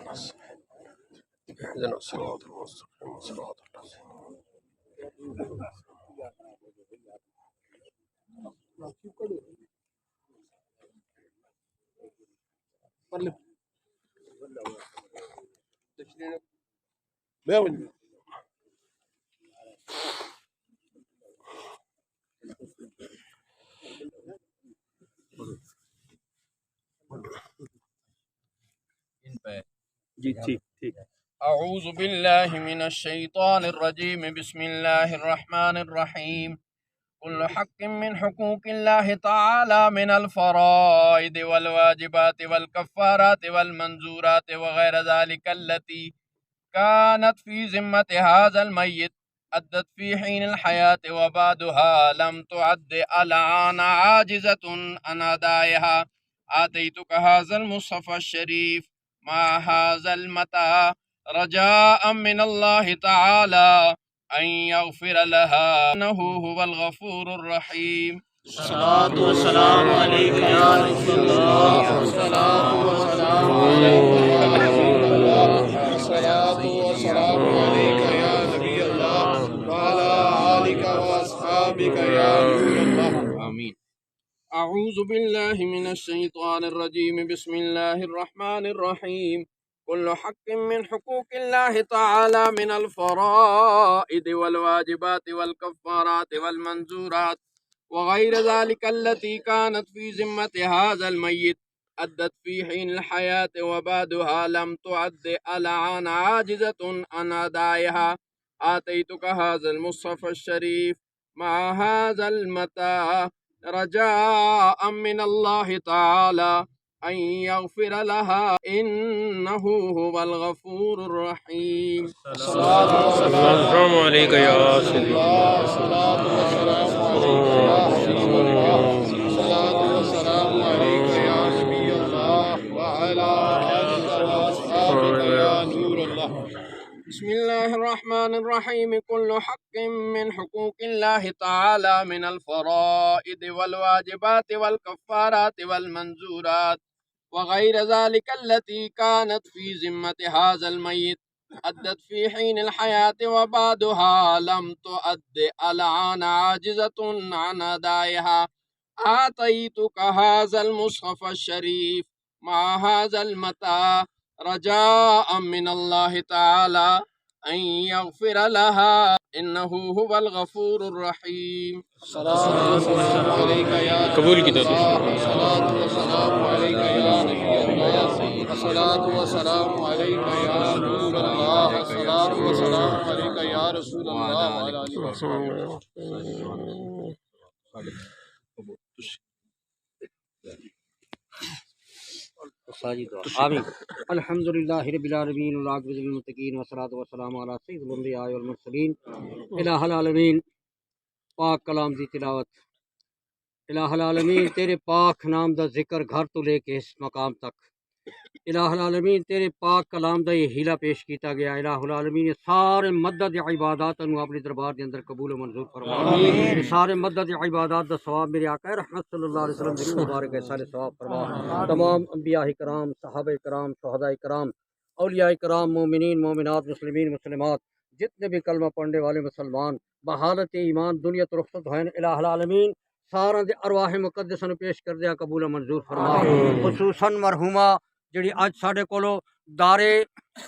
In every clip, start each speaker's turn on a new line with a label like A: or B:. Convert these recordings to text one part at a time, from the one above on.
A: اهدنا الصراط المستقيم صراط الذين
B: أعوذ بالله من الشيطان الرجيم بسم الله الرحمن الرحيم كل حق من حقوق الله تعالى من الفرائض والواجبات والكفارات والمنزورات وغير ذلك التي كانت في ذمة هذا الميت أدت في حين الحياة وبعدها لم تعد الآن عاجزة عن أدائها آتيتك هذا المصحف الشريف مع هذا المتاع رجاء من الله تعالى أن يغفر لها إنه هو الغفور الرحيم.
C: الصلاة والسلام عليك يا رسول الله الصلاة والسلام عليك يا رسول الله الصلاة والسلام عليك يا نبي الله وعلى آلك وأصحابك يا نور الله
B: آمين. أعوذ بالله من الشيطان الرجيم بسم الله الرحمن الرحيم كل حق من حقوق الله تعالى من الفرائض والواجبات والكفارات والمنزورات وغير ذلك التي كانت في ذمة هذا الميت أدت في حين الحياة وبعدها لم تعد الآن عاجزة عن أدائها آتيتك هذا المصحف الشريف مع هذا المتاع رجاء من الله تعالى أن يغفر لها إنه هو الغفور الرحيم.
A: السلام عليك يا سيدي
C: الصلاة والسلام عليك يا حبيب الله الصلاة والسلام عليك يا نبي الله وعلى آلك وأصحابك يا نور الله.
B: بسم الله الرحمن الرحيم كل حق من حقوق الله تعالى من الفرائض والواجبات والكفارات والمنزورات وغير ذلك التي كانت في ذمة هذا الميت أدت في حين الحياة وبعدها لم تؤد الآن عاجزة عن أدائها آتيتك هذا المصحف الشريف مع هذا المتاع رجاء من الله تعالى أن يغفر لها إنه هو الغفور الرحيم.
C: الصلاة والسلام عليك يا
A: قبول کی طرف
C: الصلاة والسلام عليك يا نبي الله الصلاة والسلام عليك يا نور الله الصلاة والسلام عليك يا رسول الله وعلى آله وصحبه.
D: آمین. الحمد للہ رب العالمین والعاقبۃ للمتقین والصلاۃ والسلام علی سید الانبیاء والمرسلین. الہ العالمین پاک کلام دی تلاوت. الہ العالمین تیرے پاک نام دا ذکر گھر تو لے کے اس مقام تک. الہ العالمین تیرے پاک کلام دا یہ ہیلا پیش کیتا گیا. الہ العالمین سارے مدد عبادات نو اپنے دربار دے اندر قبول و منظور فرما. سارے مدد عبادات دا ثواب میرے آقا رحمت صلی اللہ علیہ وسلم دی مبارک ہے سارے ثواب فرما. تمام انبیاء کرام، صحابہ کرام، شہداء کرام، اولیاء کرام، مومنین مومنات، مسلمین مسلمات، جتنے بھی کلمہ پڑھنے والے مسلمان بحالت ایمان دنیا تو رخصت ہوئے الہ العالمین سارا دے ارواح مقدسہ نو پیش کر دیا قبول و منظور فرما. خصوصاً مرحومہ جڑی اج ساڈے کولو دار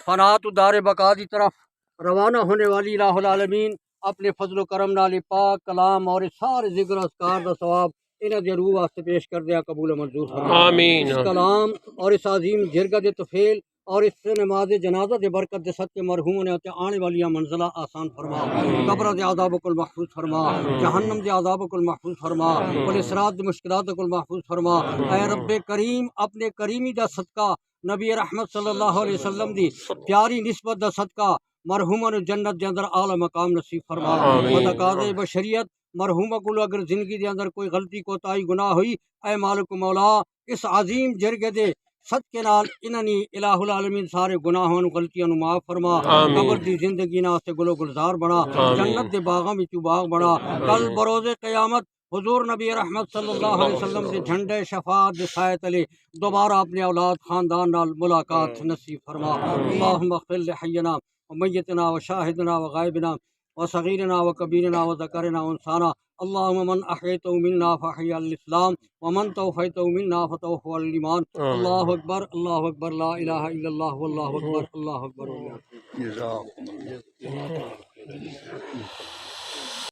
D: فنا تو دار بقا دی طرف روانہ ہونے والی الہ العالمین اپنے فضل و کرم نال پاک کلام اور سارے ذکر اذکار دا ثواب انہاں دی روح واسطے پیش کر دیا قبول و منظور فرما.
A: آمین.
D: اس کلام اور اس عظیم جرگہ دے طفیل اور اس نماز جنازہ دے برکت دے صدقے مرحوم نے آنے والی منزلہ آسان فرما. قبر دے عذاب کل محفوظ فرما، جہنم دے عذاب کل محفوظ فرما، والاسرات دے مشکلات کل محفوظ فرما. اے رب کریم اپنے کریمی دا صدقہ نبی رحمت صلی اللہ علیہ وسلم دی پیاری نسبت دا صدقہ مرحومہ نو جنت دے اندر اعلی مقام نصیب فرما. متقاضی بشریت مرحومہ کو اگر زندگی دے اندر کوئی غلطی کوتاہی گناہ ہوئی، اے مالک مولا اس عظیم جرگے دے صدقے نال انہاں نے الہ العالمین سارے گناہاں نو غلطیاں نو معاف فرما. قبر دی زندگی ناستے گلو گلزار بنا، جنت دے باغاں وچ باغ بنا. کل بروز قیامت حضور نبی رحمت صلی اللہ علیہ وسلم دے جھنڈے شفاعت دے سائے تلے دوبارہ اپنے اولاد خاندان نال ملاقات نصیب فرما۔ اللہم اغفر لحینا ومیتنا وشاہدنا وغائبنا وصغیرنا وکبیرنا وذکرنا وانسانا، اللہم من احییتہ منا فاحی علی الاسلام ومن توفیتہ منا فتوفہ علی الایمان۔ اللہ اکبر لا الہ الا اللہ واللہ اکبر اللہ اکبر۔
A: جزاکم اللہ۔